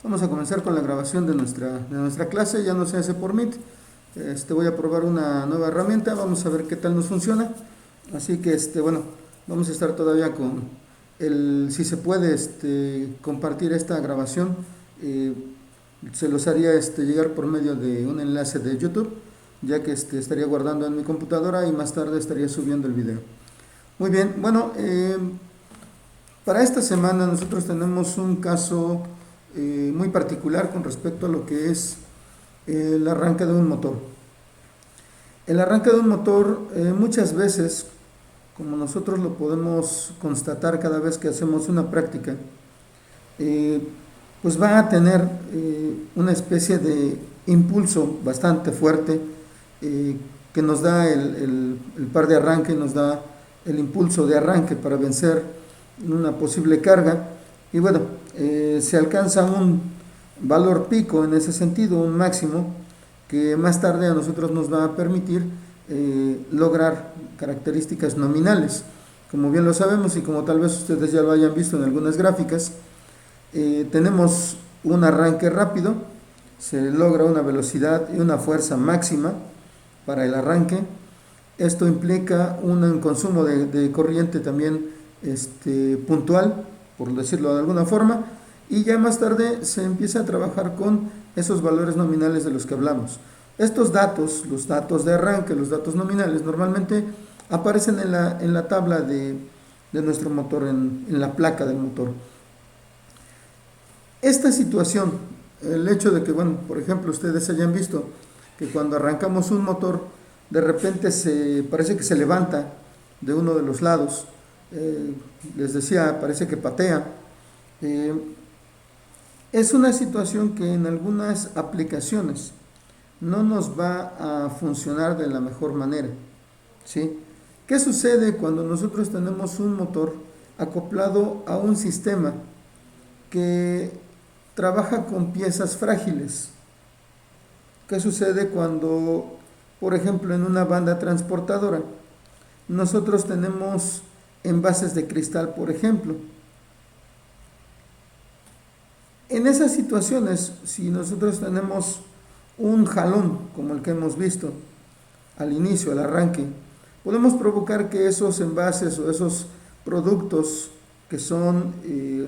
Vamos a comenzar con la grabación de nuestra clase, ya no se hace por Meet. Voy a probar una nueva herramienta, vamos a ver qué tal nos funciona. Así que, bueno, vamos a estar todavía con si se puede compartir esta grabación, eh, se los haría llegar por medio de un enlace de YouTube, ya que estaría guardando en mi computadora y más tarde estaría subiendo el video. Muy bien, bueno, para esta semana nosotros tenemos un caso muy particular con respecto a lo que es el arranque de un motor. El arranque de un motor muchas veces, como nosotros lo podemos constatar cada vez que hacemos una práctica, eh, pues va a tener una especie de impulso bastante fuerte eh, que nos da el par de arranque, nos da el impulso de arranque para vencer una posible carga. Y bueno, se alcanza un valor pico en ese sentido, un máximo, que más tarde a nosotros nos va a permitir lograr características nominales. Como bien lo sabemos y como tal vez ustedes ya lo hayan visto en algunas gráficas, tenemos un arranque rápido, se logra una velocidad y una fuerza máxima para el arranque. Esto implica un consumo de corriente también puntual, por decirlo de alguna forma, y ya más tarde se empieza a trabajar con esos valores nominales de los que hablamos. Estos datos, los datos de arranque, los datos nominales, normalmente aparecen en la tabla de nuestro motor, en la placa del motor. Esta situación, el hecho de que, bueno, por ejemplo, ustedes hayan visto que cuando arrancamos un motor, de repente parece que se levanta de uno de los lados, les decía, parece que patea. Es una situación que en algunas aplicaciones no nos va a funcionar de la mejor manera, ¿sí? ¿Qué sucede cuando nosotros tenemos un motor acoplado a un sistema que trabaja con piezas frágiles? ¿Qué sucede cuando, por ejemplo, en una banda transportadora nosotros tenemos envases de cristal, por ejemplo? En esas situaciones, si nosotros tenemos un jalón como el que hemos visto al inicio, al arranque, podemos provocar que esos envases o esos productos que son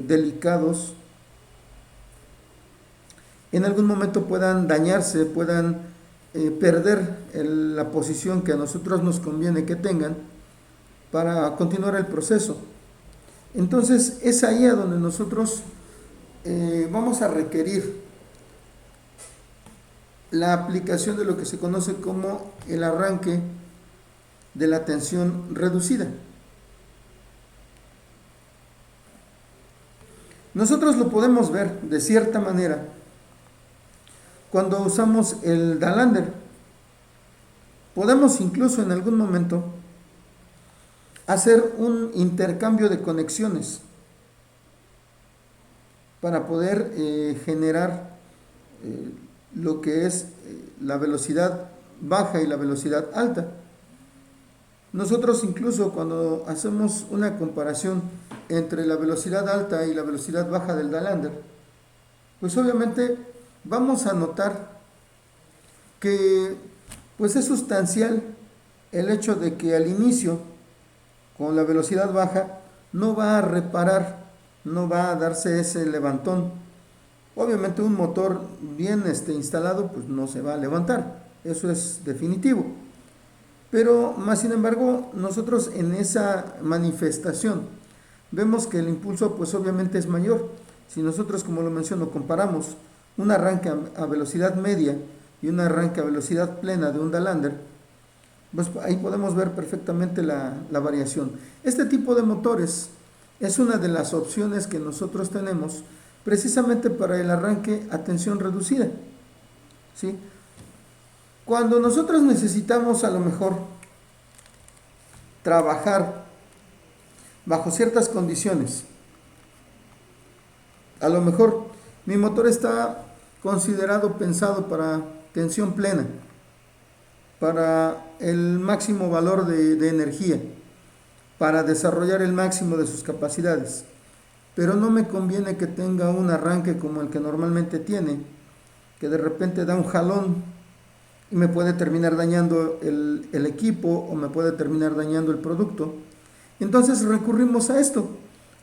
delicados en algún momento puedan dañarse, puedan perder la posición que a nosotros nos conviene que tengan para continuar el proceso. Entonces es ahí a donde nosotros vamos a requerir la aplicación de lo que se conoce como el arranque de la tensión reducida. Nosotros lo podemos ver de cierta manera cuando usamos el Dalander. Podemos incluso en algún momento hacer un intercambio de conexiones para poder generar lo que es la velocidad baja y la velocidad alta. Nosotros incluso cuando hacemos una comparación entre la velocidad alta y la velocidad baja del Dalander, pues obviamente vamos a notar que pues es sustancial el hecho de que al inicio con la velocidad baja no va a reparar, no va a darse ese levantón. Obviamente un motor bien instalado pues no se va a levantar, eso es definitivo. Pero más sin embargo nosotros en esa manifestación vemos que el impulso pues obviamente es mayor. Si nosotros, como lo menciono, comparamos un arranque a velocidad media y un arranque a velocidad plena de un Dalander, pues ahí podemos ver perfectamente la variación. Este tipo de motores es una de las opciones que nosotros tenemos precisamente para el arranque a tensión reducida, ¿sí? Cuando nosotros necesitamos a lo mejor trabajar bajo ciertas condiciones, a lo mejor mi motor está considerado, pensado para tensión plena, para el máximo valor de energía, para desarrollar el máximo de sus capacidades. pero no me conviene que tenga un arranque como el que normalmente tiene, que de repente da un jalón y me puede terminar dañando el equipo o me puede terminar dañando el producto. Entonces recurrimos a esto,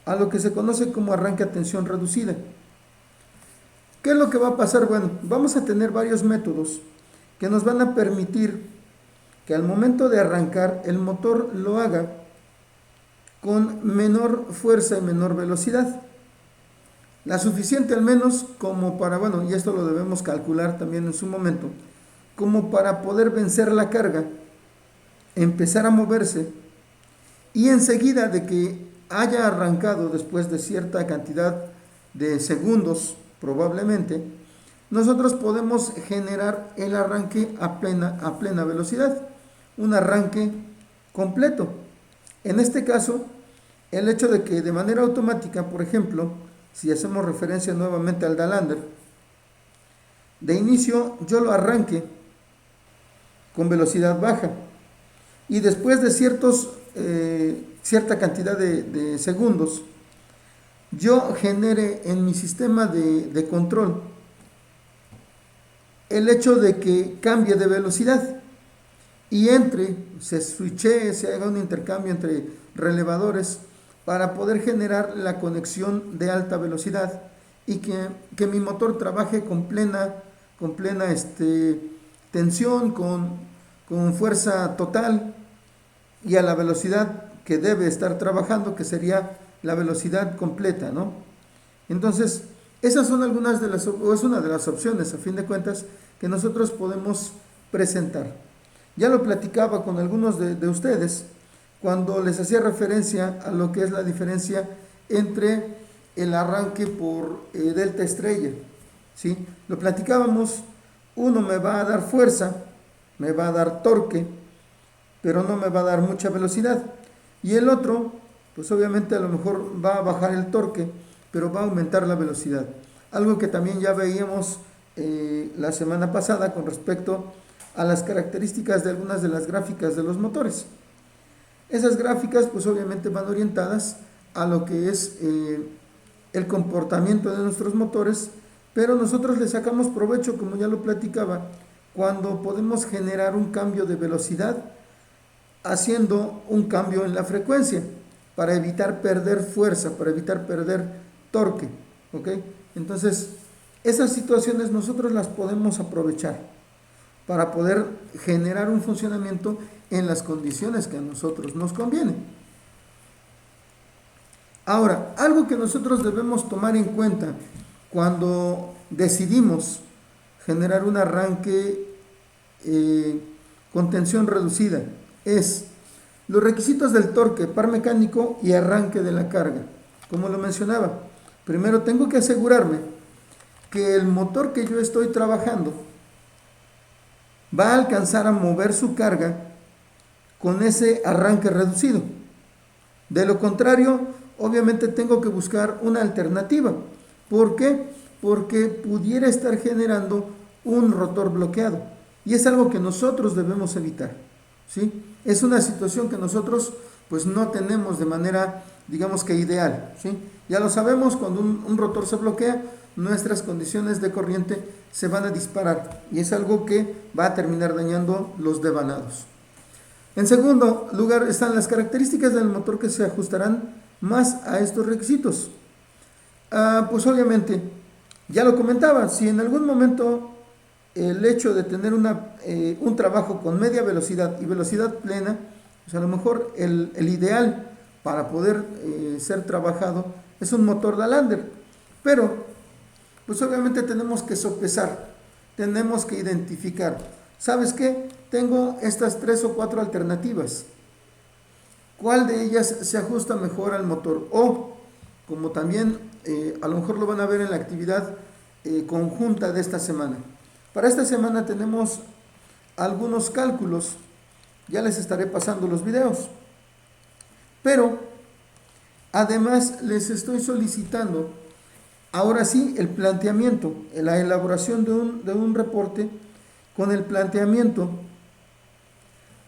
a lo que se conoce como arranque a tensión reducida. ¿Qué es lo que va a pasar? Bueno, vamos a tener varios métodos que nos van a permitir que al momento de arrancar el motor lo haga con menor fuerza y menor velocidad. La suficiente al menos como para, bueno, y esto lo debemos calcular también en su momento, como para poder vencer la carga, empezar a moverse y enseguida de que haya arrancado después de cierta cantidad de segundos probablemente, nosotros podemos generar el arranque a plena velocidad, un arranque completo. En este caso, el hecho de que de manera automática, por ejemplo, si hacemos referencia nuevamente al Dalander, de inicio yo lo arranque con velocidad baja y después de cierta cantidad de segundos yo genere en mi sistema de control el hecho de que cambie de velocidad y se switche, se haga un intercambio entre relevadores para poder generar la conexión de alta velocidad y que mi motor trabaje con plena tensión, con fuerza total y a la velocidad que debe estar trabajando, que sería la velocidad completa, ¿no? Entonces, esas son es una de las opciones, a fin de cuentas, que nosotros podemos presentar. Ya lo platicaba con algunos de ustedes cuando les hacía referencia a lo que es la diferencia entre el arranque por delta estrella, ¿sí? Lo platicábamos, uno me va a dar fuerza, me va a dar torque, pero no me va a dar mucha velocidad. Y el otro, pues obviamente a lo mejor va a bajar el torque, pero va a aumentar la velocidad. Algo que también ya veíamos la semana pasada con respecto a las características de algunas de las gráficas de los motores. Esas gráficas pues obviamente van orientadas a lo que es el comportamiento de nuestros motores, pero nosotros le sacamos provecho, como ya lo platicaba, cuando podemos generar un cambio de velocidad haciendo un cambio en la frecuencia para evitar perder fuerza, para evitar perder torque, ¿ok? Entonces, esas situaciones nosotros las podemos aprovechar para poder generar un funcionamiento en las condiciones que a nosotros nos conviene. Ahora, algo que nosotros debemos tomar en cuenta cuando decidimos generar un arranque con tensión reducida es los requisitos del torque, par mecánico y arranque de la carga. Como lo mencionaba, primero tengo que asegurarme que el motor que yo estoy trabajando va a alcanzar a mover su carga con ese arranque reducido. De lo contrario, obviamente tengo que buscar una alternativa. ¿Por qué? Porque pudiera estar generando un rotor bloqueado. Y es algo que nosotros debemos evitar, ¿sí? Es una situación que nosotros pues no tenemos de manera, digamos que ideal, ¿sí? Ya lo sabemos, cuando un rotor se bloquea, nuestras condiciones de corriente se van a disparar y es algo que va a terminar dañando los devanados. En segundo lugar están las características del motor que se ajustarán más a estos requisitos. Pues obviamente, ya lo comentaba, si en algún momento el hecho de tener un trabajo con media velocidad y velocidad plena, pues a lo mejor el ideal para poder ser trabajado es un motor Dalander, pero pues obviamente tenemos que sopesar, tenemos que identificar, ¿sabes qué? Tengo estas 3 o 4 alternativas, ¿cuál de ellas se ajusta mejor al motor? O, como también a lo mejor lo van a ver en la actividad conjunta de esta semana. Para esta semana tenemos algunos cálculos, ya les estaré pasando los videos, pero además les estoy solicitando ahora sí el planteamiento, la elaboración de un reporte con el planteamiento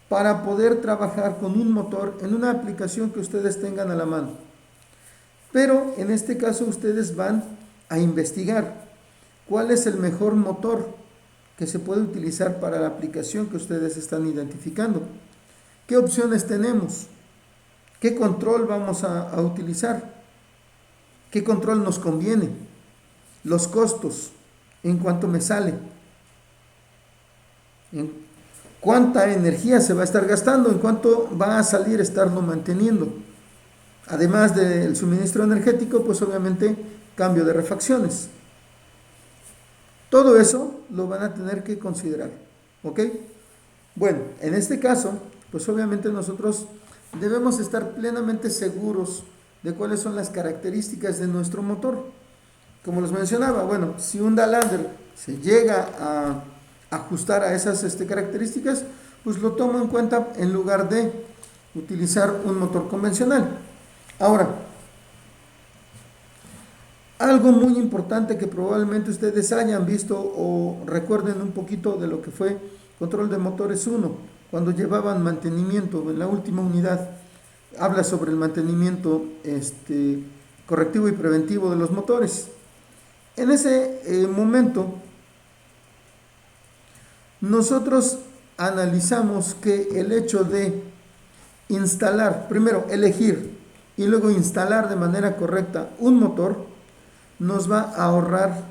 para poder trabajar con un motor en una aplicación que ustedes tengan a la mano. Pero en este caso ustedes van a investigar cuál es el mejor motor que se puede utilizar para la aplicación que ustedes están identificando. ¿Qué opciones tenemos? ¿Qué control vamos a utilizar? ¿Qué control nos conviene? Los costos, en cuánto me sale, en cuánta energía se va a estar gastando, en cuánto va a salir estarlo manteniendo. Además del suministro energético, pues obviamente cambio de refacciones. Todo eso lo van a tener que considerar, ¿ok? Bueno, en este caso, pues obviamente nosotros debemos estar plenamente seguros de cuáles son las características de nuestro motor. Como les mencionaba, bueno, si un Dalander se llega a ajustar a esas características, pues lo tomo en cuenta en lugar de utilizar un motor convencional. Ahora, algo muy importante que probablemente ustedes hayan visto o recuerden un poquito de lo que fue control de motores 1, cuando llevaban mantenimiento en la última unidad, habla sobre el mantenimiento correctivo y preventivo de los motores. En ese momento, nosotros analizamos que el hecho de instalar, primero elegir y luego instalar de manera correcta un motor, nos va a ahorrar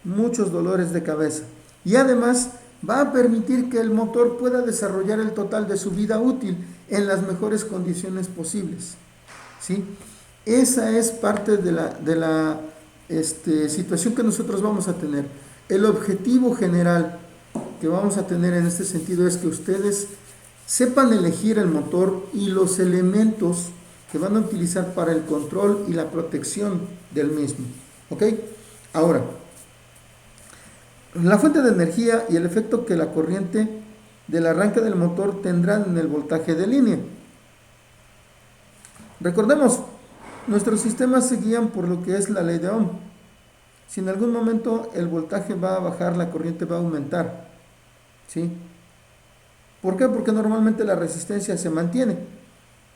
muchos dolores de cabeza y además va a permitir que el motor pueda desarrollar el total de su vida útil en las mejores condiciones posibles, ¿sí? Esa es parte de la situación que nosotros vamos a tener. El objetivo general que vamos a tener en este sentido es que ustedes sepan elegir el motor y los elementos que van a utilizar para el control y la protección del mismo, ¿ok? Ahora, la fuente de energía y el efecto que la corriente del arranque del motor tendrán en el voltaje de línea. Recordemos, nuestros sistemas se guían por lo que es la ley de Ohm. Si en algún momento el voltaje va a bajar, la corriente va a aumentar, ¿sí? ¿Por qué? Porque normalmente la resistencia se mantiene.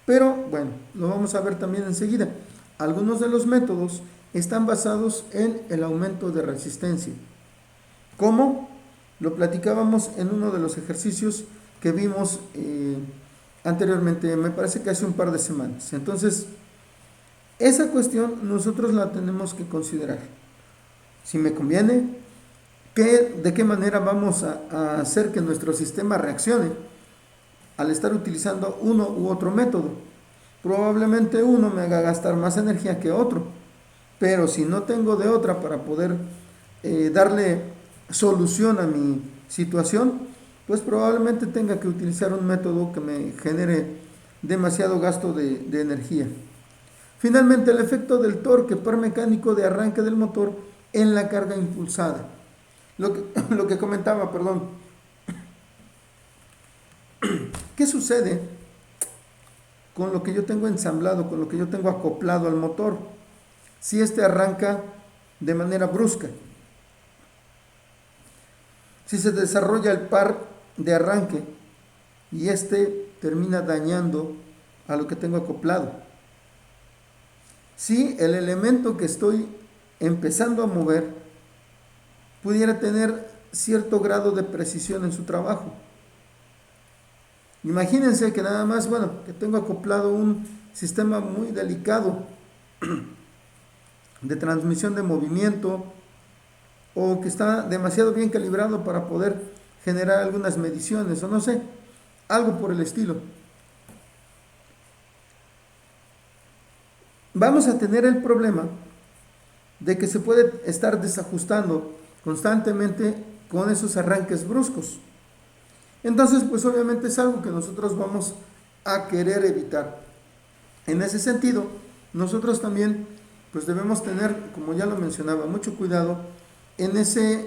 Pero bueno, lo vamos a ver también enseguida. Algunos de los métodos están basados en el aumento de resistencia. ¿Cómo? Lo platicábamos en uno de los ejercicios que vimos anteriormente, me parece que hace un par de semanas. Entonces, esa cuestión nosotros la tenemos que considerar. Si me conviene, de qué manera vamos a hacer que nuestro sistema reaccione al estar utilizando uno u otro método. Probablemente uno me haga gastar más energía que otro, pero si no tengo de otra para poder darle solución a mi situación, pues probablemente tenga que utilizar un método que me genere demasiado gasto de energía. Finalmente, el efecto del torque par mecánico de arranque del motor en la carga impulsada. Lo que comentaba, perdón. ¿Qué sucede con lo que yo tengo ensamblado, con lo que yo tengo acoplado al motor? Si este arranca de manera brusca, si se desarrolla el par de arranque y este termina dañando a lo que tengo acoplado. Si el elemento que estoy empezando a mover pudiera tener cierto grado de precisión en su trabajo. Imagínense que nada más, bueno, que tengo acoplado un sistema muy delicado de transmisión de movimiento o que está demasiado bien calibrado para poder generar algunas mediciones o no sé, algo por el estilo. Vamos a tener el problema de que se puede estar desajustando constantemente con esos arranques bruscos. Entonces, pues obviamente es algo que nosotros vamos a querer evitar. En ese sentido, nosotros también pues debemos tener, como ya lo mencionaba, mucho cuidado en esos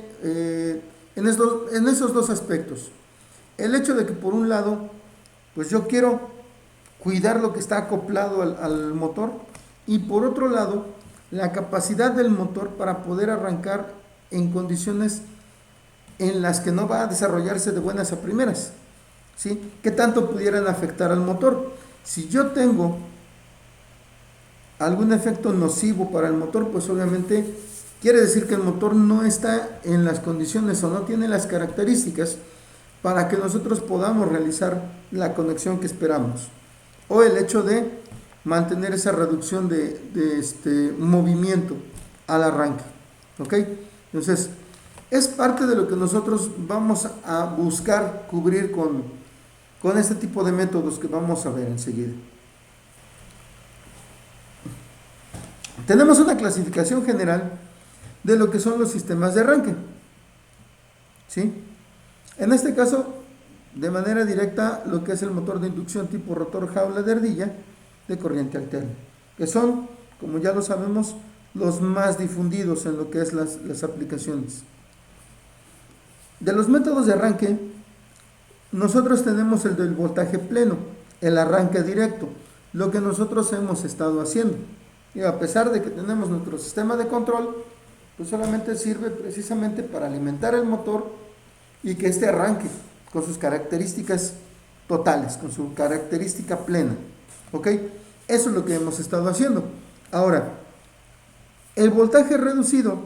dos aspectos. El hecho de que por un lado, pues yo quiero cuidar lo que está acoplado al motor y por otro lado, la capacidad del motor para poder arrancar en condiciones en las que no va a desarrollarse de buenas a primeras, ¿sí? ¿Qué tanto pudieran afectar al motor? Si yo tengo algún efecto nocivo para el motor, pues obviamente quiere decir que el motor no está en las condiciones o no tiene las características para que nosotros podamos realizar la conexión que esperamos. O el hecho de mantener esa reducción de movimiento al arranque. ¿Ok? Entonces, es parte de lo que nosotros vamos a buscar cubrir con este tipo de métodos que vamos a ver enseguida. Tenemos una clasificación general de lo que son los sistemas de arranque. ¿Sí? En este caso, de manera directa, lo que es el motor de inducción tipo rotor jaula de ardilla de corriente alterna, que son, como ya lo sabemos, los más difundidos en lo que es las aplicaciones. De los métodos de arranque, nosotros tenemos el del voltaje pleno, el arranque directo, lo que nosotros hemos estado haciendo. Y a pesar de que tenemos nuestro sistema de control, pues solamente sirve precisamente para alimentar el motor y que este arranque con sus características totales, con su característica plena. ¿Ok? Eso es lo que hemos estado haciendo. Ahora, el voltaje reducido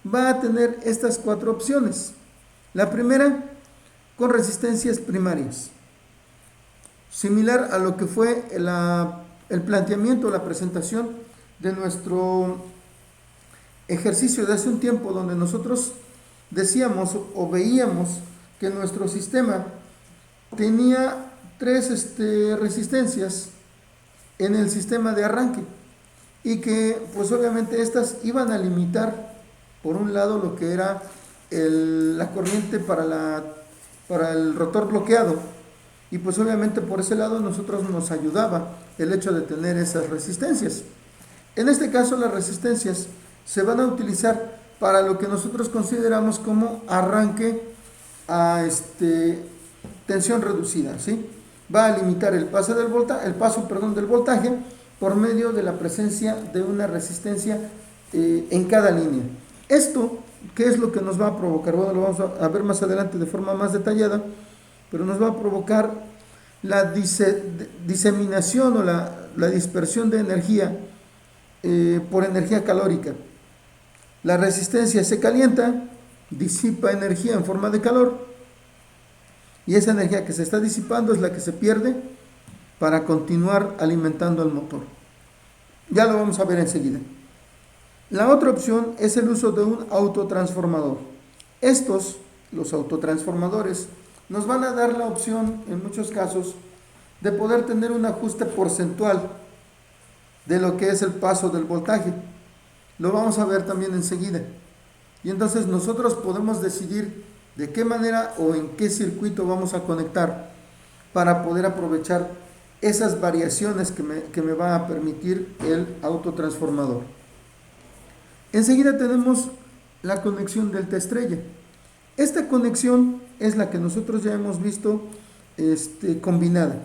va a tener estas 4 opciones. La primera, con resistencias primarias. Similar a lo que fue el planteamiento, la presentación de nuestro ejercicio de hace un tiempo, donde nosotros decíamos o veíamos que nuestro sistema tenía 3 resistencias en el sistema de arranque y que pues obviamente estas iban a limitar por un lado lo que era la corriente para el rotor bloqueado, y pues obviamente por ese lado nosotros nos ayudaba el hecho de tener esas resistencias. En este caso las resistencias se van a utilizar para lo que nosotros consideramos como arranque a tensión reducida, ¿sí? Va a limitar el paso del voltaje por medio de la presencia de una resistencia en cada línea. Esto, ¿qué es lo que nos va a provocar? Bueno, lo vamos a ver más adelante de forma más detallada, pero nos va a provocar la diseminación o la dispersión de energía por energía calórica. La resistencia se calienta, disipa energía en forma de calor, y esa energía que se está disipando es la que se pierde para continuar alimentando al motor. Ya lo vamos a ver enseguida. La otra opción es el uso de un autotransformador. Los autotransformadores, nos van a dar la opción, en muchos casos, de poder tener un ajuste porcentual de lo que es el paso del voltaje. Lo vamos a ver también enseguida. Y entonces nosotros podemos decidir de qué manera o en qué circuito vamos a conectar para poder aprovechar esas variaciones que me va a permitir el autotransformador. Enseguida tenemos la conexión delta estrella. Esta conexión es la que nosotros ya hemos visto combinada,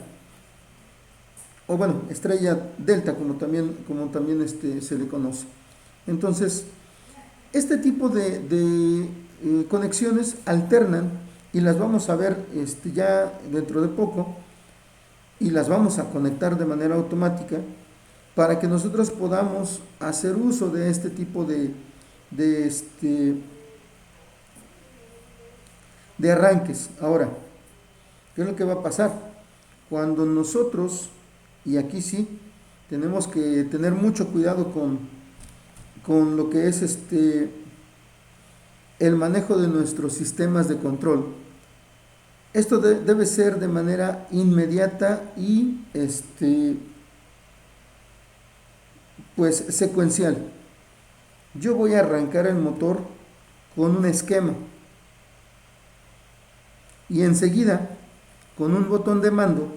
o bueno, estrella delta como también se le conoce. Entonces, este tipo de conexiones alternan y las vamos a ver ya dentro de poco, y las vamos a conectar de manera automática para que nosotros podamos hacer uso de este tipo de arranques. Ahora, ¿qué es lo que va a pasar? Cuando nosotros, y aquí sí, tenemos que tener mucho cuidado con lo que es el manejo de nuestros sistemas de control. Esto debe ser de manera inmediata y pues secuencial. Yo voy a arrancar el motor con un esquema y enseguida con un botón de mando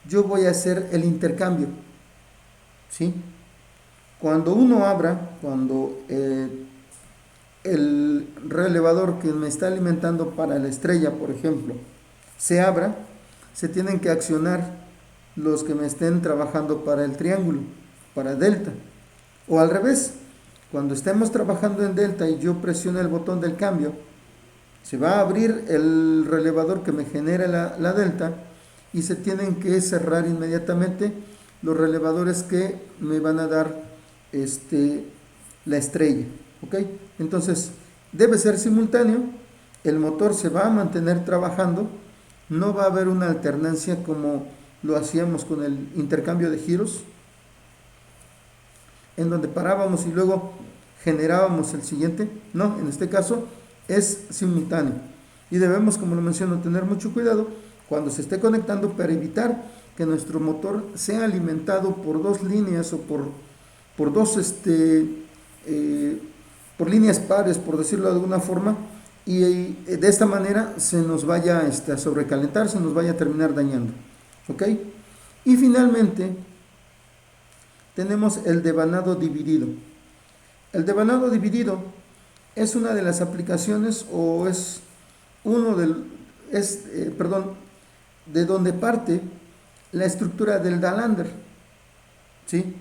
yo voy a hacer el intercambio, ¿sí? Cuando uno abra, cuando el relevador que me está alimentando para la estrella, por ejemplo, se abra, se tienen que accionar los que me estén trabajando para el triángulo, para delta, o al revés. Cuando estemos trabajando en delta y yo presione el botón del cambio, se va a abrir el relevador que me genera la delta, y se tienen que cerrar inmediatamente los relevadores que me van a dar este, la estrella, ¿ok? Entonces, debe ser simultáneo, el motor se va a mantener trabajando, no va a haber una alternancia como lo hacíamos con el intercambio de giros, en donde parábamos y luego generábamos el siguiente. No, en este caso es simultáneo. Y debemos, como lo menciono, tener mucho cuidado cuando se esté conectando para evitar que nuestro motor sea alimentado por dos líneas o por dos por líneas pares, por decirlo de alguna forma, y de esta manera se nos vaya a sobrecalentar, se nos vaya a terminar dañando. ¿Ok? Y finalmente tenemos el devanado dividido. El devanado dividido es una de las aplicaciones o es uno del, de donde parte la estructura del Dalander, ¿sí?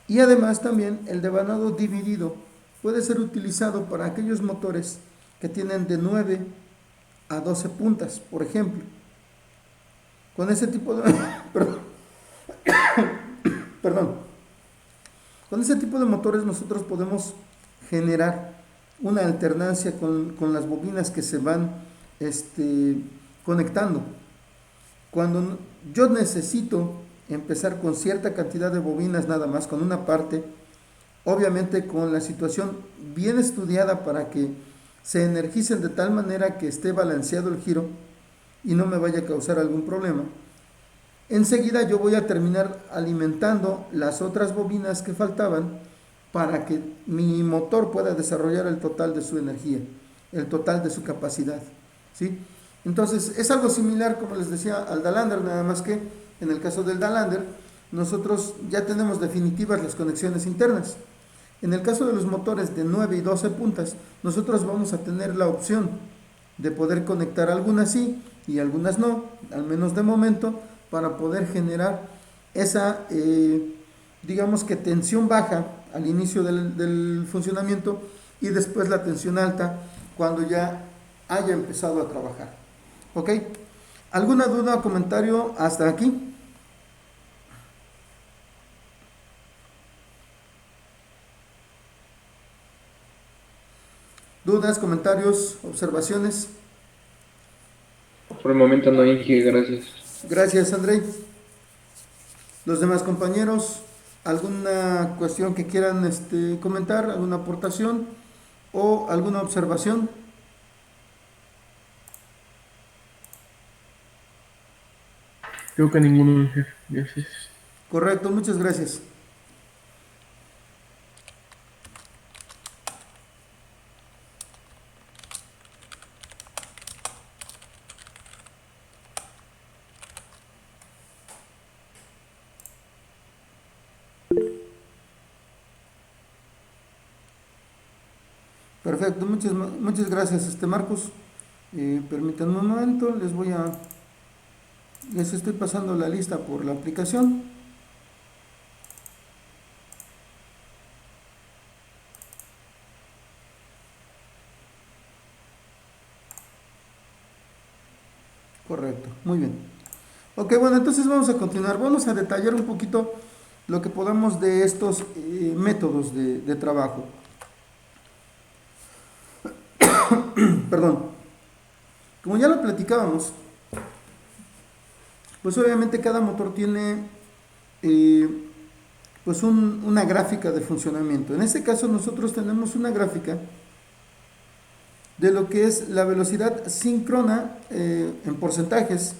Y además también el devanado dividido puede ser utilizado para aquellos motores que tienen de 9 a 12 puntas, por ejemplo. Con ese tipo de perdón, con ese tipo de motores nosotros podemos generar una alternancia con las bobinas que se van conectando. Cuando yo necesito empezar con cierta cantidad de bobinas nada más, con una parte, obviamente con la situación bien estudiada para que se energicen de tal manera que esté balanceado el giro y no me vaya a causar algún problema, enseguida yo voy a terminar alimentando las otras bobinas que faltaban para que mi motor pueda desarrollar el total de su energía, el total de su capacidad, ¿sí? Entonces es algo similar, como les decía, al Dalander, nada más que en el caso del Dalander nosotros ya tenemos definitivas las conexiones internas. En el caso de los motores de 9 y 12 puntas, nosotros vamos a tener la opción de poder conectar algunas sí y algunas no, al menos de momento, para poder generar esa, digamos que tensión baja al inicio del funcionamiento y después la tensión alta cuando ya haya empezado a trabajar. ¿Ok? ¿Alguna duda o comentario hasta aquí? ¿Dudas, comentarios, observaciones? Por el momento no, Inge, gracias. Gracias, André. Los demás compañeros, ¿alguna cuestión que quieran comentar? ¿Alguna aportación o alguna observación? Creo que ninguno, Inge. Gracias. Correcto, muchas gracias. Perfecto, muchas gracias, Marcos. Permítanme un momento, les estoy pasando la lista por la aplicación. Correcto, muy bien. Ok, bueno, entonces vamos a continuar. Vamos a detallar un poquito lo que podamos de estos métodos de trabajo. Perdón. Como ya lo platicábamos, pues obviamente cada motor tiene pues una gráfica de funcionamiento. En este caso nosotros tenemos una gráfica de lo que es la velocidad síncrona en porcentajes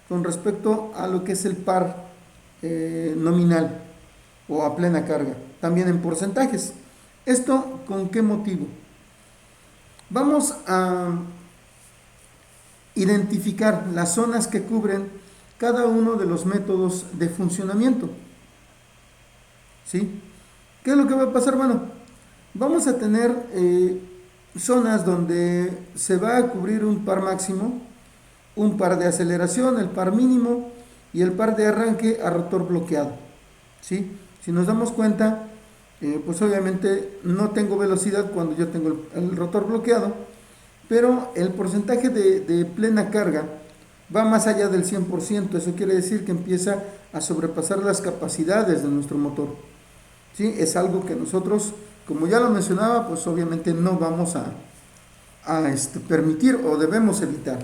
con respecto a lo que es el par nominal o a plena carga, también en porcentajes. ¿Esto con qué motivo? Vamos a identificar las zonas que cubren cada uno de los métodos de funcionamiento. ¿Sí? ¿Qué es lo que va a pasar? Bueno, vamos a tener zonas donde se va a cubrir un par máximo, un par de aceleración, el par mínimo y el par de arranque a rotor bloqueado. ¿Sí? Si nos damos cuenta, pues obviamente no tengo velocidad cuando yo tengo el rotor bloqueado, pero el porcentaje de plena carga va más allá del 100%. Eso quiere decir que empieza a sobrepasar las capacidades de nuestro motor. ¿sí? Es algo que nosotros, como ya lo mencionaba, pues obviamente no vamos a permitir o debemos evitar.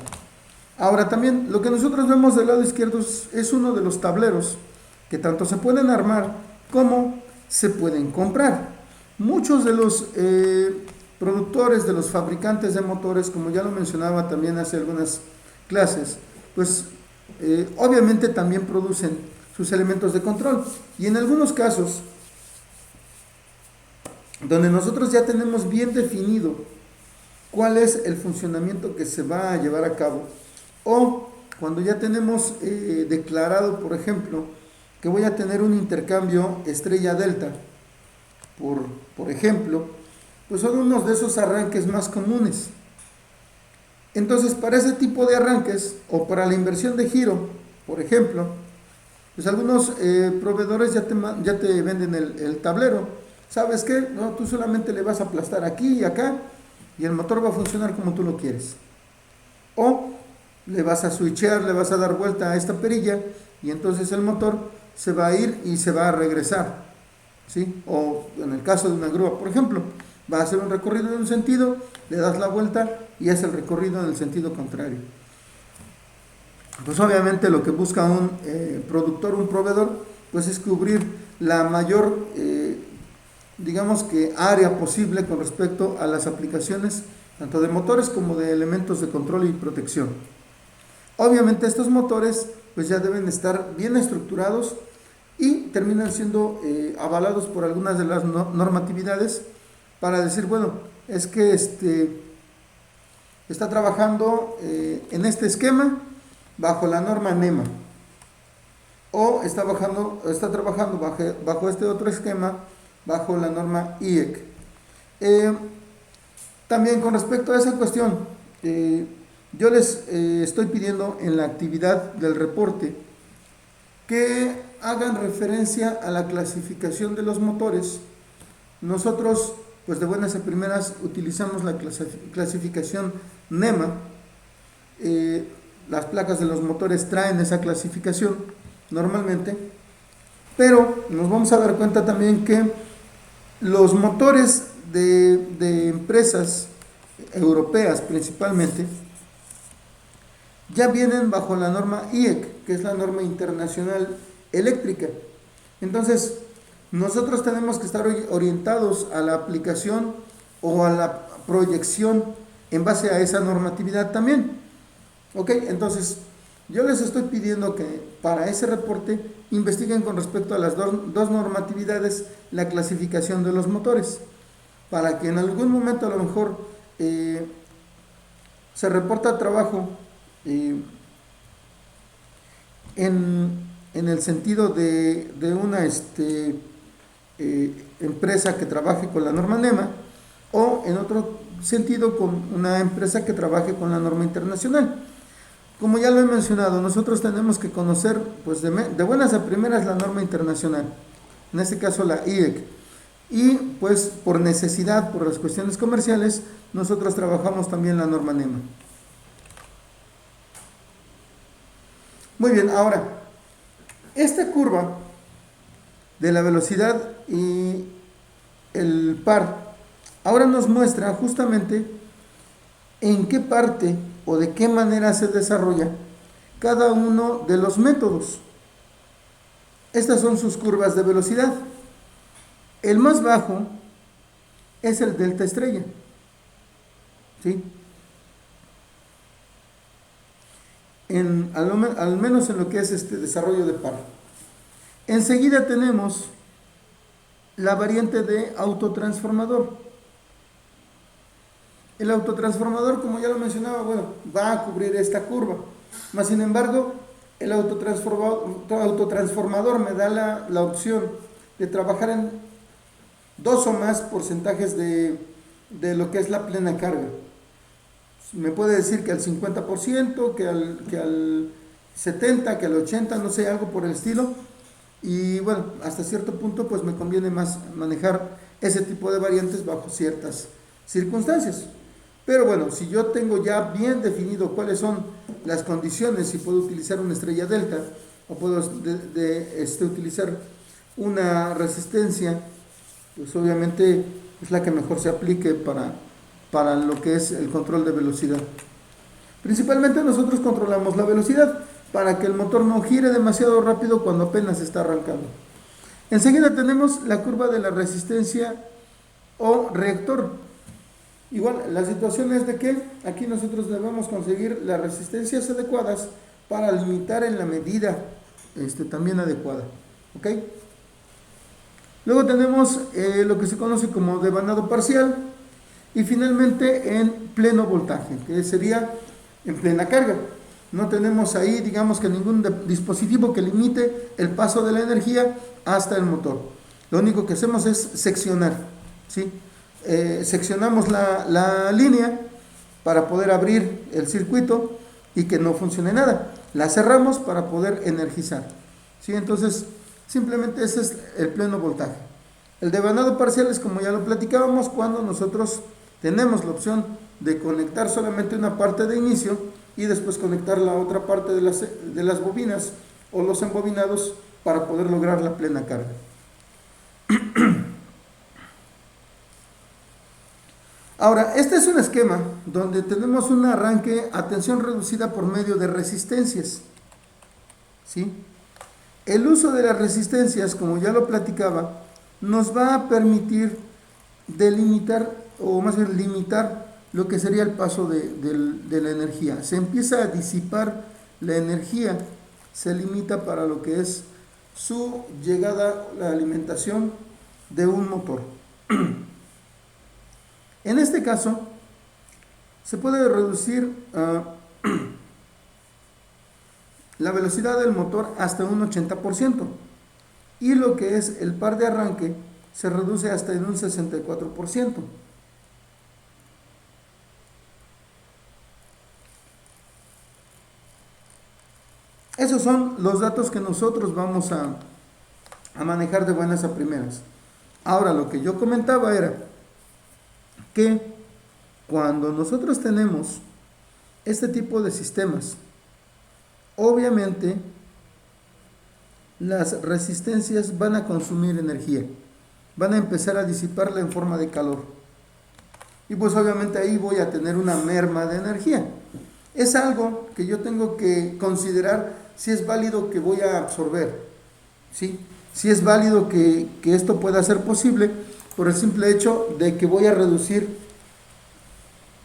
Ahora también lo que nosotros vemos del lado izquierdo es uno de los tableros que tanto se pueden armar como se pueden comprar. Muchos de los productores, de los fabricantes de motores, como ya lo mencionaba también hace algunas clases, pues obviamente también producen sus elementos de control. Y en algunos casos, donde nosotros ya tenemos bien definido cuál es el funcionamiento que se va a llevar a cabo, o cuando ya tenemos declarado, por ejemplo, que voy a tener un intercambio estrella-delta, por ejemplo, pues son unos de esos arranques más comunes. Entonces, para ese tipo de arranques, o para la inversión de giro, por ejemplo, pues algunos proveedores ya te venden el tablero. ¿Sabes qué? No, tú solamente le vas a aplastar aquí y acá, y el motor va a funcionar como tú lo quieres. O le vas a switchear, le vas a dar vuelta a esta perilla, y entonces el motor se va a ir y se va a regresar, ¿sí? O en el caso de una grúa, por ejemplo, va a hacer un recorrido en un sentido, le das la vuelta y hace el recorrido en el sentido contrario. Pues obviamente lo que busca un productor, un proveedor, pues es cubrir la mayor, digamos que área posible con respecto a las aplicaciones tanto de motores como de elementos de control y protección. Obviamente estos motores pues ya deben estar bien estructurados y terminan siendo avalados por algunas de las normatividades para decir, bueno, es que está trabajando en este esquema bajo la norma NEMA, o está trabajando bajo este otro esquema bajo la norma IEC. También con respecto a esa cuestión, yo les estoy pidiendo en la actividad del reporte que hagan referencia a la clasificación de los motores. Nosotros, pues de buenas a primeras, utilizamos la clasificación NEMA. Las placas de los motores traen esa clasificación normalmente, pero nos vamos a dar cuenta también que los motores de empresas europeas principalmente ya vienen bajo la norma IEC, que es la norma internacional eléctrica. Entonces, nosotros tenemos que estar orientados a la aplicación o a la proyección en base a esa normatividad también. Ok, entonces yo les estoy pidiendo que para ese reporte investiguen con respecto a las dos normatividades la clasificación de los motores, para que en algún momento a lo mejor se reporta trabajo en el sentido de una empresa que trabaje con la norma NEMA, o en otro sentido con una empresa que trabaje con la norma internacional. Como ya lo he mencionado, nosotros tenemos que conocer pues de buenas a primeras la norma internacional, en este caso la IEC, y pues por necesidad, por las cuestiones comerciales, nosotros trabajamos también la norma NEMA. Muy bien, ahora, esta curva de la velocidad y el par, ahora nos muestra justamente en qué parte o de qué manera se desarrolla cada uno de los métodos. Estas son sus curvas de velocidad. El más bajo es el delta estrella, ¿sí? Al menos en lo que es este desarrollo de par. Enseguida tenemos la variante de autotransformador. El autotransformador, como ya lo mencionaba, bueno, va a cubrir esta curva. Mas, sin embargo, el autotransformador me da la opción de trabajar en 2 o más porcentajes de lo que es la plena carga. Me puede decir que al 50%, que al 70%, que al 80%, no sé, algo por el estilo. Y bueno, hasta cierto punto pues me conviene más manejar ese tipo de variantes bajo ciertas circunstancias. Pero bueno, si yo tengo ya bien definido cuáles son las condiciones, si puedo utilizar una estrella delta o puedo utilizar una resistencia pues obviamente es la que mejor se aplique para lo que es el control de velocidad. Principalmente nosotros controlamos la velocidad para que el motor no gire demasiado rápido cuando apenas está arrancando. Enseguida tenemos la curva de la resistencia o reactor. Igual, la situación es de que aquí nosotros debemos conseguir las resistencias adecuadas para limitar en la medida también adecuada. ¿Ok? Luego tenemos lo que se conoce como devanado parcial y finalmente en pleno voltaje, que sería en plena carga. No tenemos ahí, digamos que ningún dispositivo que limite el paso de la energía hasta el motor. Lo único que hacemos es seccionar, ¿sí? Seccionamos la línea para poder abrir el circuito y que no funcione nada. La cerramos para poder energizar, ¿sí? Entonces, simplemente ese es el pleno voltaje. El devanado parcial es, como ya lo platicábamos, cuando nosotros tenemos la opción de conectar solamente una parte de inicio y después conectar la otra parte de las bobinas o los embobinados para poder lograr la plena carga. Ahora, este es un esquema donde tenemos un arranque a tensión reducida por medio de resistencias, ¿sí? El uso de las resistencias, como ya lo platicaba, nos va a permitir delimitar, o más bien limitar, lo que sería el paso de la energía. Se empieza a disipar la energía, se limita para lo que es su llegada, la alimentación de un motor. En este caso, se puede reducir la velocidad del motor hasta un 80% y lo que es el par de arranque se reduce hasta en un 64%. Esos son los datos que nosotros vamos a manejar de buenas a primeras. Ahora, lo que yo comentaba era que cuando nosotros tenemos este tipo de sistemas, obviamente las resistencias van a consumir energía, van a empezar a disiparla en forma de calor. Y pues obviamente ahí voy a tener una merma de energía. Es algo que yo tengo que considerar si es válido que voy a absorber, ¿sí? Si es válido que esto pueda ser posible por el simple hecho de que voy a reducir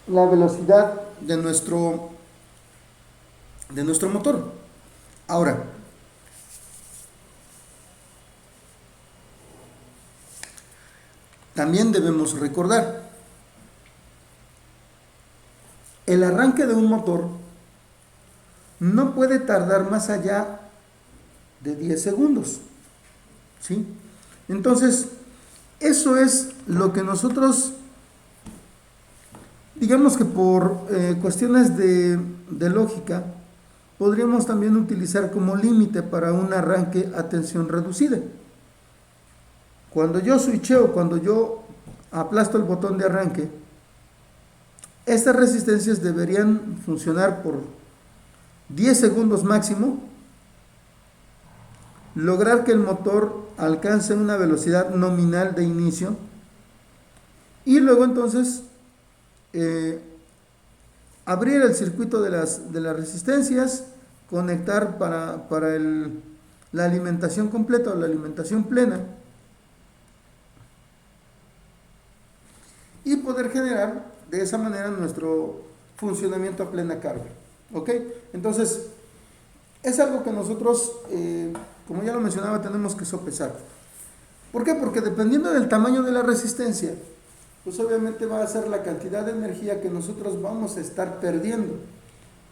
la velocidad de nuestro motor. Ahora, también debemos recordar, el arranque de un motor no puede tardar más allá de 10 segundos, ¿sí? Entonces, eso es lo que nosotros, digamos que por cuestiones de lógica, podríamos también utilizar como límite para un arranque a tensión reducida. Cuando yo switcheo, cuando yo aplasto el botón de arranque, estas resistencias deberían funcionar por 10 segundos máximo, lograr que el motor alcance una velocidad nominal de inicio y luego entonces abrir el circuito de las resistencias, conectar para la alimentación completa o la alimentación plena y poder generar de esa manera nuestro funcionamiento a plena carga. ¿Ok? Entonces, es algo que nosotros, como ya lo mencionaba, tenemos que sopesar. ¿Por qué? Porque dependiendo del tamaño de la resistencia, pues obviamente va a ser la cantidad de energía que nosotros vamos a estar perdiendo.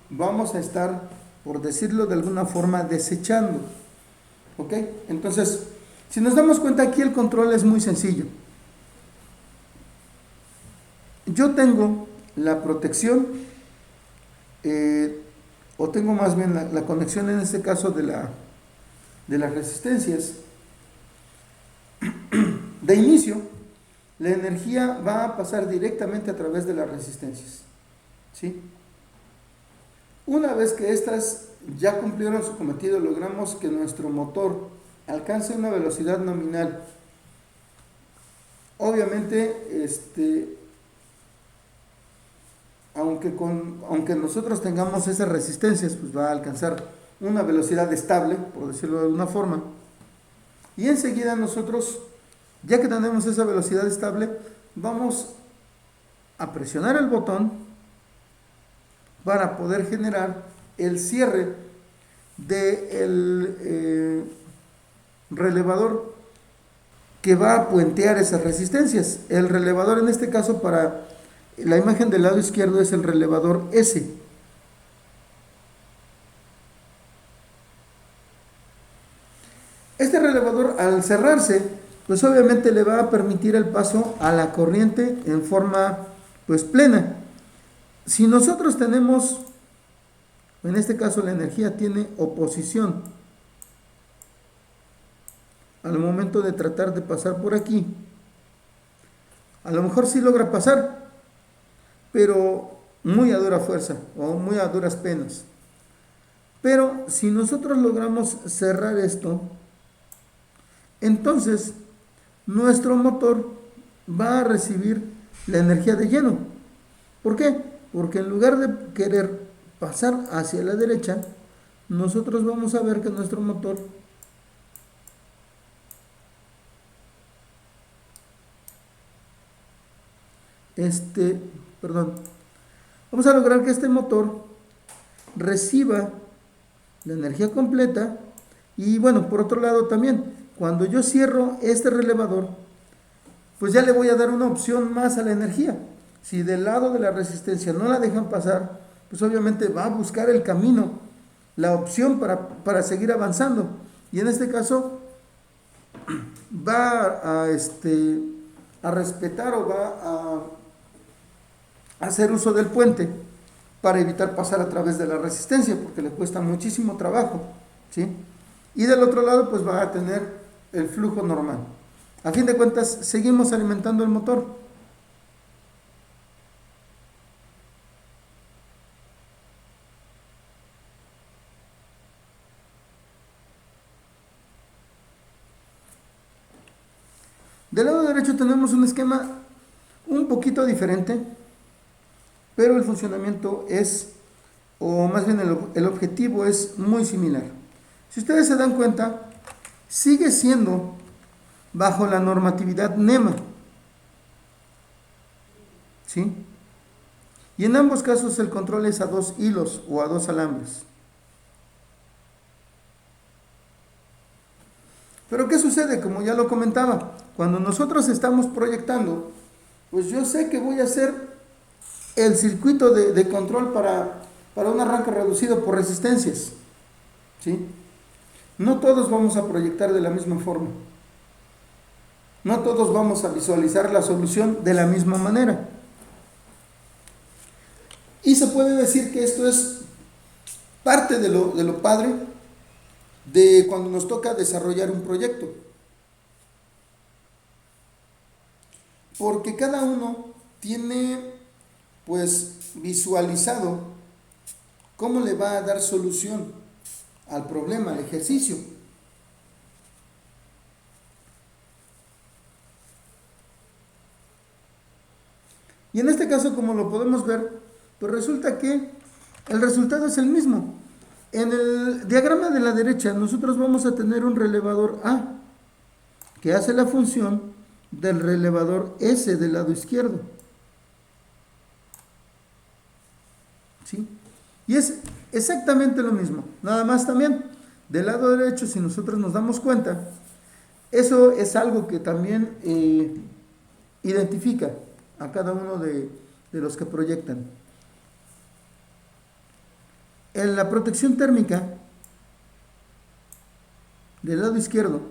Vamos a estar, por decirlo de alguna forma, desechando. ¿Ok? Entonces, si nos damos cuenta, aquí el control es muy sencillo. Yo tengo la protección, o tengo más bien la conexión en este caso de las resistencias. De inicio, la energía va a pasar directamente a través de las resistencias, ¿sí? Una vez que estas ya cumplieron su cometido, logramos que nuestro motor alcance una velocidad nominal obviamente, aunque nosotros tengamos esas resistencias, pues va a alcanzar una velocidad estable, por decirlo de alguna forma. Y enseguida nosotros, ya que tenemos esa velocidad estable, vamos a presionar el botón para poder generar el cierre del relevador que va a puentear esas resistencias. El relevador en este caso para la imagen del lado izquierdo es el relevador S. Este relevador, al cerrarse, pues obviamente le va a permitir el paso a la corriente en forma pues plena. Si nosotros tenemos, en este caso la energía tiene oposición al momento de tratar de pasar por aquí, a lo mejor sí logra pasar, pero muy a dura fuerza o muy a duras penas. Pero si nosotros logramos cerrar esto, entonces nuestro motor va a recibir la energía de lleno. ¿Por qué? Porque en lugar de querer pasar hacia la derecha, nosotros vamos a ver que nuestro motor vamos a lograr que este motor reciba la energía completa. Y bueno, por otro lado también, cuando yo cierro este relevador, pues ya le voy a dar una opción más a la energía. Si del lado de la resistencia no la dejan pasar, pues obviamente va a buscar el camino, la opción para seguir avanzando. Y en este caso va a respetar o va a hacer uso del puente para evitar pasar a través de la resistencia, porque le cuesta muchísimo trabajo, ¿sí? Y del otro lado pues va a tener el flujo normal. A fin de cuentas seguimos alimentando el motor. Del lado derecho tenemos un esquema un poquito diferente, pero el funcionamiento es, o más bien el objetivo es muy similar. Si ustedes se dan cuenta, sigue siendo bajo la normatividad NEMA, ¿sí? Y en ambos casos el control es a 2 hilos o a 2 alambres. Pero ¿qué sucede? Como ya lo comentaba, cuando nosotros estamos proyectando, pues yo sé que voy a hacer el circuito de control para un arranque reducido por resistencias, ¿sí? No todos vamos a proyectar de la misma forma. No todos vamos a visualizar la solución de la misma manera. Y se puede decir que esto es parte de lo padre de cuando nos toca desarrollar un proyecto. Porque cada uno tiene pues visualizado cómo le va a dar solución al problema, al ejercicio. Y en este caso, como lo podemos ver, pues resulta que el resultado es el mismo. En el diagrama de la derecha nosotros vamos a tener un relevador A que hace la función del relevador S del lado izquierdo, ¿sí? Y es exactamente lo mismo, nada más también del lado derecho, si nosotros nos damos cuenta, eso es algo que también identifica a cada uno de los que proyectan. En la protección térmica del lado izquierdo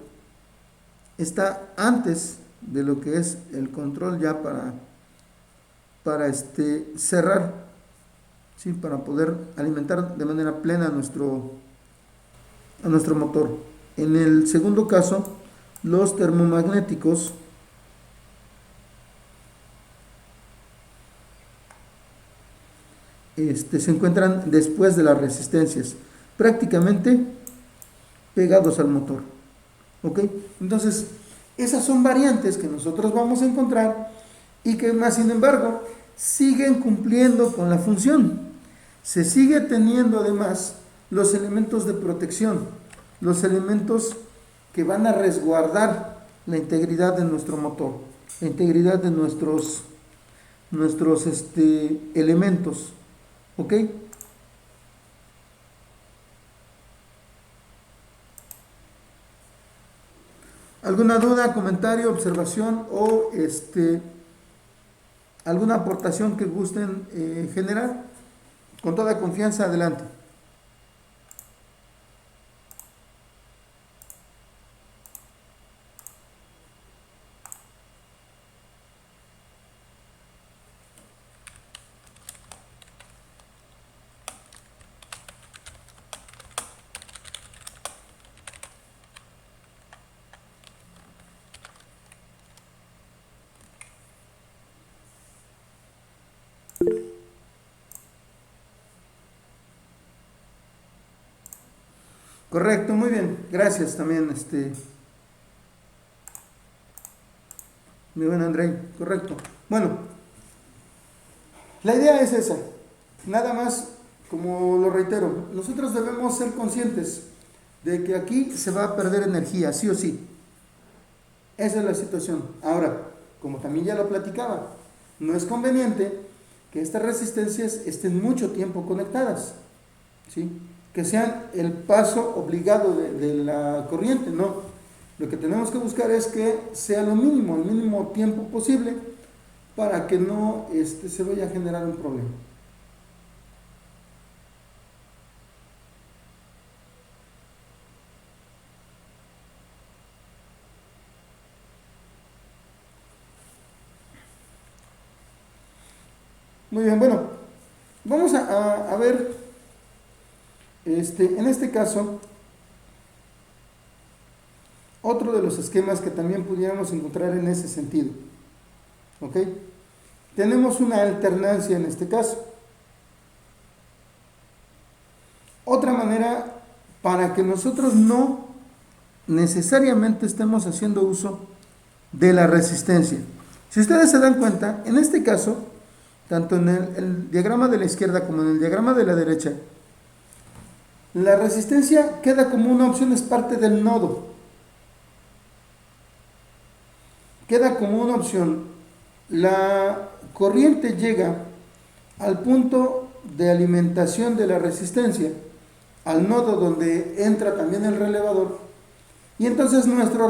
está antes de lo que es el control ya para cerrar, ¿sí? Para poder alimentar de manera plena a nuestro motor. En el segundo caso, los termomagnéticos se encuentran después de las resistencias, prácticamente pegados al motor, ¿ok? Entonces, Esas son variantes que nosotros vamos a encontrar y que más sin embargo siguen cumpliendo con la función. Se sigue teniendo además los elementos de protección, los elementos que van a resguardar la integridad de nuestro motor, la integridad de nuestros elementos. ¿Ok? ¿Alguna duda, comentario, observación o alguna aportación que gusten generar? Con toda confianza, adelante. Correcto, muy bien, gracias también, mi buen André, correcto. Bueno, la idea es esa, nada más, como lo reitero, nosotros debemos ser conscientes de que aquí se va a perder energía, sí o sí. Esa es la situación. Ahora, como también ya lo platicaba, no es conveniente que estas resistencias estén mucho tiempo conectadas, ¿sí? Que sean el paso obligado de la corriente, no. Lo que tenemos que buscar es que sea lo mínimo, el mínimo tiempo posible para que no se vaya a generar un problema. Muy bien, bueno, vamos a ver, en este caso, otro de los esquemas que también pudiéramos encontrar en ese sentido. ¿Ok? Tenemos una alternancia en este caso. Otra manera para que nosotros no necesariamente estemos haciendo uso de la resistencia. Si ustedes se dan cuenta, en este caso, tanto en el diagrama de la izquierda como en el diagrama de la derecha, la resistencia queda como una opción, es parte del nodo. Queda como una opción. La corriente llega al punto de alimentación de la resistencia, al nodo donde entra también el relevador, y entonces nuestra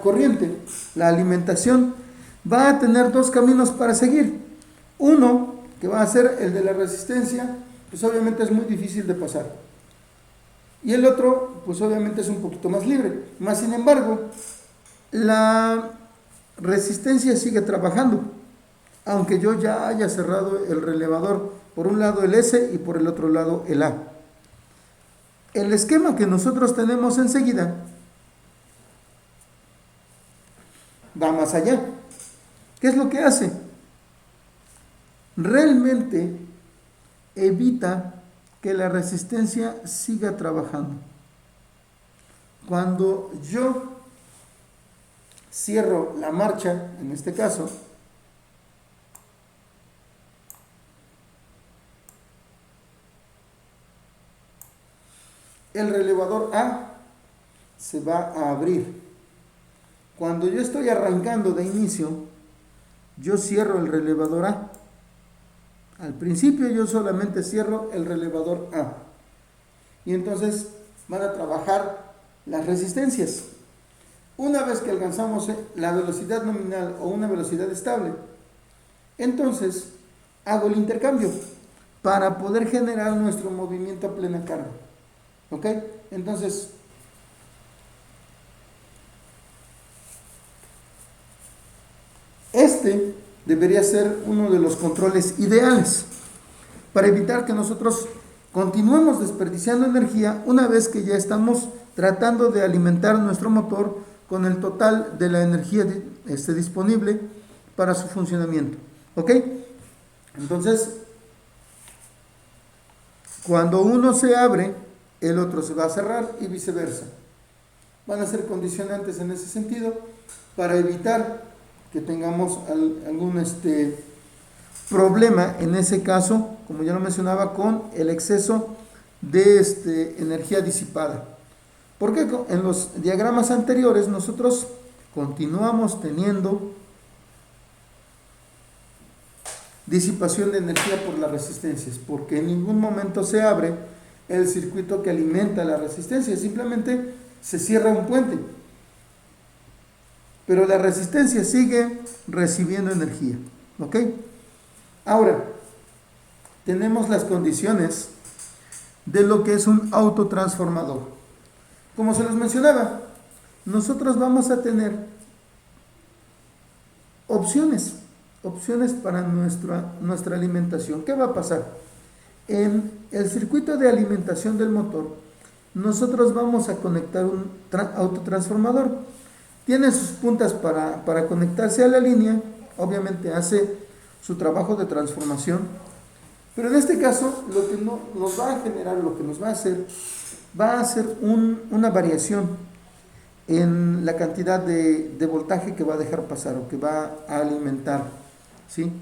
corriente, la alimentación, va a tener dos caminos para seguir. Uno, que va a ser el de la resistencia, pues obviamente es muy difícil de pasar. Y el otro, pues obviamente es un poquito más libre. Más sin embargo, la resistencia sigue trabajando, aunque yo ya haya cerrado el relevador, por un lado el S y por el otro lado el A. El esquema que nosotros tenemos enseguida va más allá. ¿Qué es lo que hace? Realmente evita que la resistencia siga trabajando. Cuando yo cierro la marcha, en este caso, el relevador A se va a abrir. Cuando yo estoy arrancando de inicio, yo cierro el relevador A. Al principio yo solamente cierro el relevador A. Y entonces van a trabajar las resistencias. Una vez que alcanzamos la velocidad nominal o una velocidad estable, entonces hago el intercambio para poder generar nuestro movimiento a plena carga. ¿Ok? Entonces, este debería ser uno de los controles ideales para evitar que nosotros continuemos desperdiciando energía una vez que ya estamos tratando de alimentar nuestro motor con el total de la energía disponible para su funcionamiento. ¿Ok? Entonces, cuando uno se abre, el otro se va a cerrar y viceversa. van a ser condicionantes en ese sentido para evitar que tengamos algún problema en ese caso, como ya lo mencionaba, con el exceso de energía disipada. Porque en los diagramas anteriores nosotros continuamos teniendo disipación de energía por las resistencias, porque en ningún momento se abre el circuito que alimenta la resistencia, simplemente se cierra un puente, pero la resistencia sigue recibiendo energía, ¿ok? Ahora, tenemos las condiciones de lo que es un autotransformador. Como se los mencionaba, nosotros vamos a tener opciones para nuestra alimentación. ¿Qué va a pasar? En el circuito de alimentación del motor, nosotros vamos a conectar un autotransformador. Tiene sus puntas para conectarse a la línea, obviamente hace su trabajo de transformación, pero en este caso lo que nos va a generar, lo que nos va a hacer una variación en la cantidad de voltaje que va a dejar pasar o que va a alimentar, ¿sí?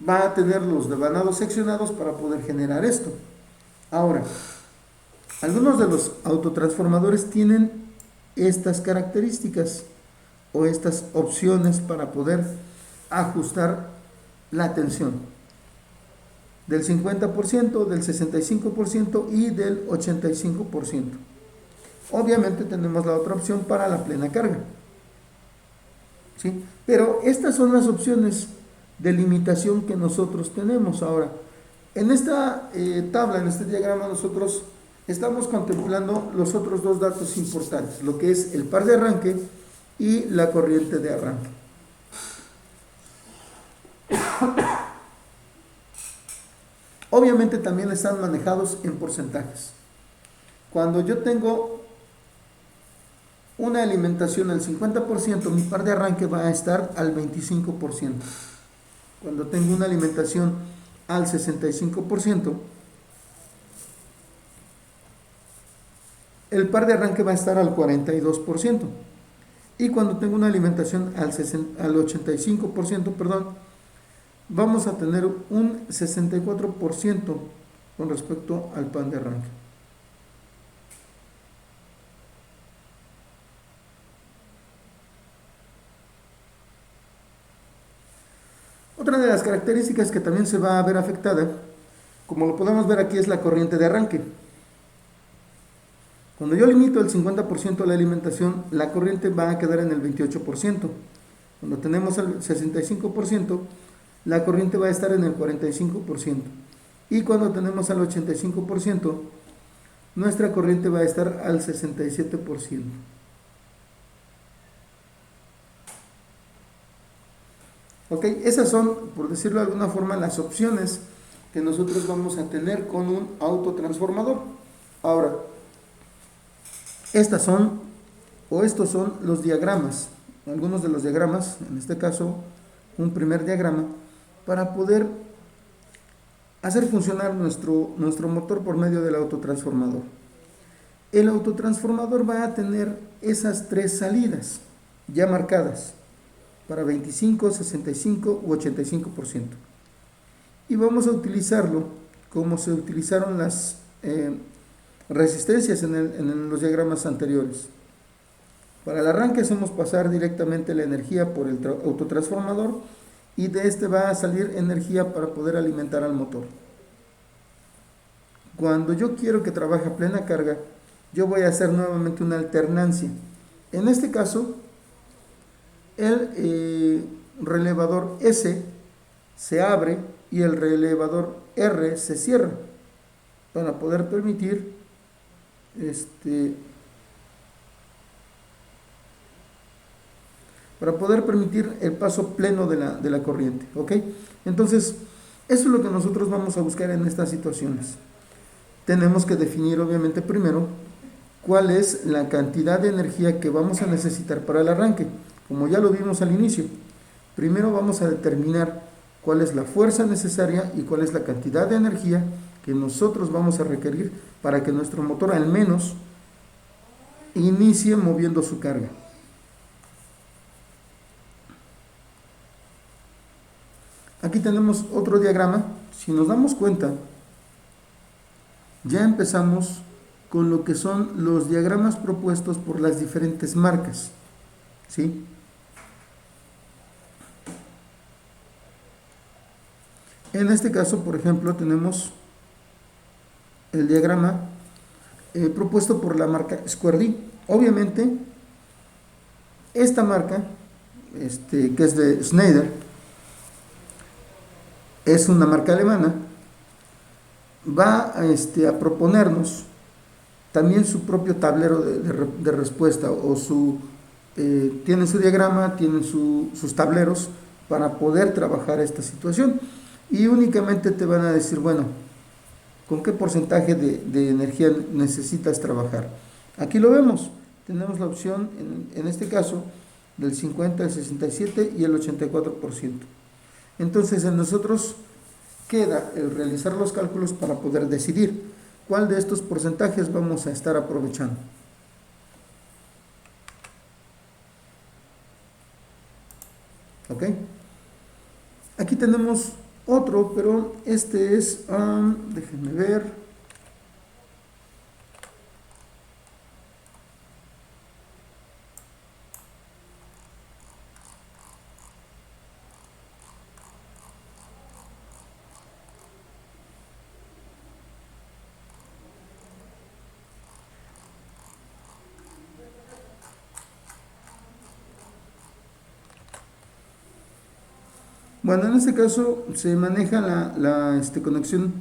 Va a tener los devanados seccionados para poder generar esto. Ahora, algunos de los autotransformadores tienen estas características o estas opciones para poder ajustar la tensión del 50%, del 65% y del 85%. Obviamente tenemos la otra opción para la plena carga, ¿sí? Pero estas son las opciones de limitación que nosotros tenemos. Ahora, en esta tabla, en este diagrama, nosotros estamos contemplando los otros dos datos importantes, lo que es el par de arranque y la corriente de arranque. Obviamente también están manejados en porcentajes. Cuando yo tengo una alimentación al 50%, mi par de arranque va a estar al 25%. Cuando tengo una alimentación al 65%, el par de arranque va a estar al 42%. Y cuando tengo una alimentación al 85%, vamos a tener un 64% con respecto al pan de arranque. Otra de las características que también se va a ver afectada, como lo podemos ver aquí, es la corriente de arranque. Cuando yo limito el 50% de la alimentación, la corriente va a quedar en el 28%. Cuando tenemos el 65%, la corriente va a estar en el 45%. Y cuando tenemos al 85%, nuestra corriente va a estar al 67%. Ok, esas son, por decirlo de alguna forma, las opciones que nosotros vamos a tener con un autotransformador. Ahora, estos son los diagramas, algunos de los diagramas, en este caso un primer diagrama, para poder hacer funcionar nuestro motor por medio del autotransformador. El autotransformador va a tener esas tres salidas ya marcadas para 25, 65 u 85%. Y vamos a utilizarlo como se utilizaron las resistencias en los diagramas anteriores. Para el arranque hacemos pasar directamente la energía por el autotransformador y de este va a salir energía para poder alimentar al motor. Cuando yo quiero que trabaje a plena carga, yo voy a hacer nuevamente una alternancia. En este caso, el relevador S se abre y el relevador R se cierra para poder permitir el paso pleno de la corriente, ¿ok? Entonces, eso es lo que nosotros vamos a buscar en estas situaciones. Tenemos que definir, obviamente, primero, cuál es la cantidad de energía que vamos a necesitar para el arranque. Como ya lo vimos al inicio, primero vamos a determinar cuál es la fuerza necesaria y cuál es la cantidad de energía que nosotros vamos a requerir para que nuestro motor al menos inicie moviendo su carga. Aquí tenemos otro diagrama. Si nos damos cuenta, ya empezamos con lo que son los diagramas propuestos por las diferentes marcas, ¿sí? En este caso, por ejemplo, tenemos el diagrama propuesto por la marca Square-D. Obviamente, esta marca, que es de Schneider, es una marca alemana, va a proponernos también su propio tablero de respuesta, o tienen su diagrama, tienen sus tableros para poder trabajar esta situación, y únicamente te van a decir, bueno, ¿con qué porcentaje de energía necesitas trabajar? Aquí lo vemos, tenemos la opción, en este caso, del 50, el 67 y el 84%. Entonces, en nosotros queda el realizar los cálculos para poder decidir cuál de estos porcentajes vamos a estar aprovechando. ¿Ok? Aquí tenemos otro, pero este es, déjenme ver. Bueno, en este caso se maneja la conexión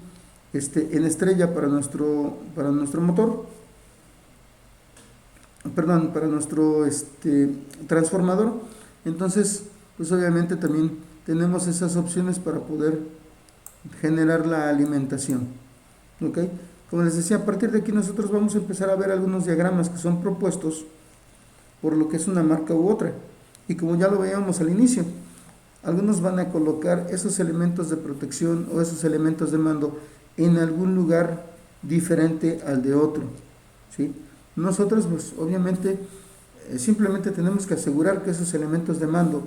en estrella para nuestro motor, perdón, para nuestro transformador. Entonces, pues obviamente también tenemos esas opciones para poder generar la alimentación. ¿Ok? Como les decía, a partir de aquí nosotros vamos a empezar a ver algunos diagramas que son propuestos por lo que es una marca u otra. Y como ya lo veíamos al inicio, algunos van a colocar esos elementos de protección o esos elementos de mando en algún lugar diferente al de otro, ¿sí? Nosotros, pues, obviamente, simplemente tenemos que asegurar que esos elementos de mando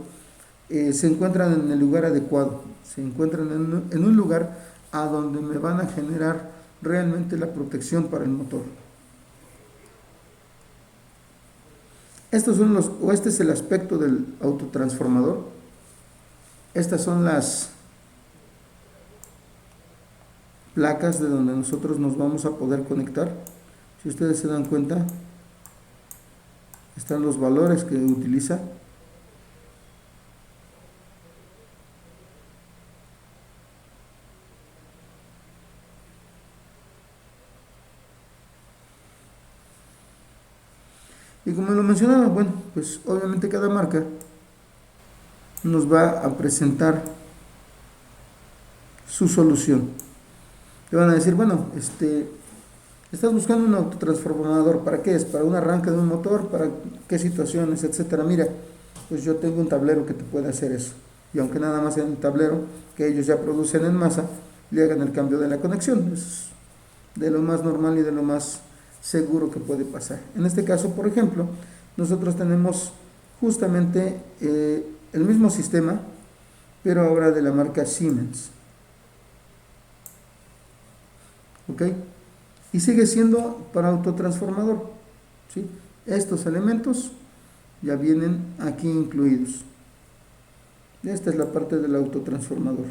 se encuentran en el lugar adecuado, se encuentran en un lugar a donde me van a generar realmente la protección para el motor. Estos son este es el aspecto del autotransformador. Estas son las placas de donde nosotros nos vamos a poder conectar. Si ustedes se dan cuenta, están los valores que utiliza. Y como lo mencionaba, bueno, pues obviamente cada marca nos va a presentar su solución. Te van a decir, bueno, estás buscando un autotransformador, ¿para qué es? ¿Para un arranque de un motor? ¿Para qué situaciones? Etcétera. Mira, pues yo tengo un tablero que te puede hacer eso. Y aunque nada más en el tablero que ellos ya producen en masa, le hagan el cambio de la conexión. Es de lo más normal y de lo más seguro que puede pasar. En este caso, por ejemplo, nosotros tenemos justamente el mismo sistema, pero ahora de la marca Siemens. ¿Ok? Y sigue siendo para autotransformador, ¿sí? Estos elementos ya vienen aquí incluidos. Esta es la parte del autotransformador.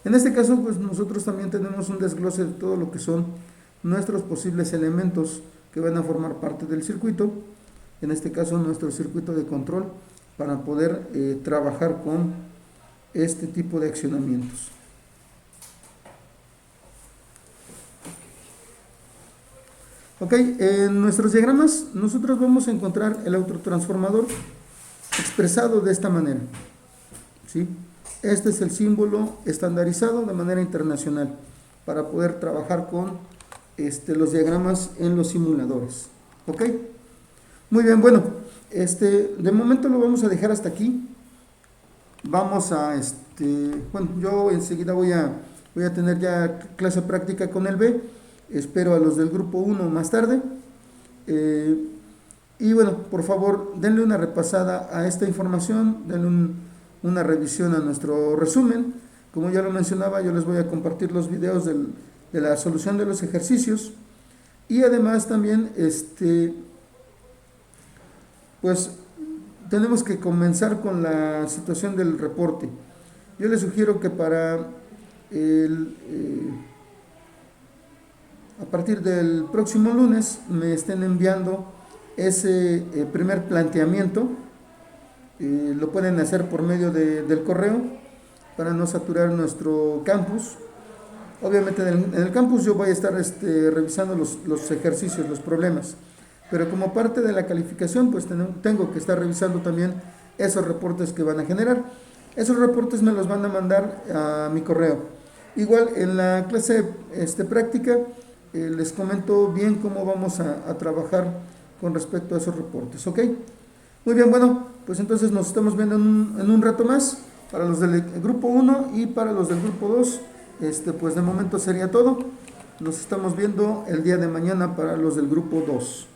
En este caso, pues nosotros también tenemos un desglose de todo lo que son nuestros posibles elementos que van a formar parte del circuito, en este caso nuestro circuito de control, para poder trabajar con este tipo de accionamientos. Ok, en nuestros diagramas nosotros vamos a encontrar el autotransformador expresado de esta manera, ¿sí? Este es el símbolo estandarizado de manera internacional para poder trabajar con los diagramas en los simuladores. ¿Ok? Muy bien, bueno, de momento lo vamos a dejar hasta aquí. Vamos a, bueno, yo enseguida voy a tener ya clase práctica con el B. Espero a los del grupo 1 más tarde. Y bueno, por favor, denle una repasada a esta información, denle una revisión a nuestro resumen. Como ya lo mencionaba, yo les voy a compartir los videos de la solución de los ejercicios. Y además también, pues tenemos que comenzar con la situación del reporte. Yo les sugiero que a partir del próximo lunes me estén enviando ese primer planteamiento. Lo pueden hacer por medio del correo para no saturar nuestro campus. Obviamente en el campus yo voy a estar revisando los ejercicios, los problemas, pero como parte de la calificación pues tengo que estar revisando también esos reportes que van a generar. Esos reportes me los van a mandar a mi correo. Igual en la clase práctica les comento bien cómo vamos a trabajar con respecto a esos reportes, ¿ok? Muy bien, bueno, pues entonces nos estamos viendo en un rato más para los del grupo 1 y para los del grupo 2. Pues de momento sería todo. Nos estamos viendo el día de mañana para los del grupo 2.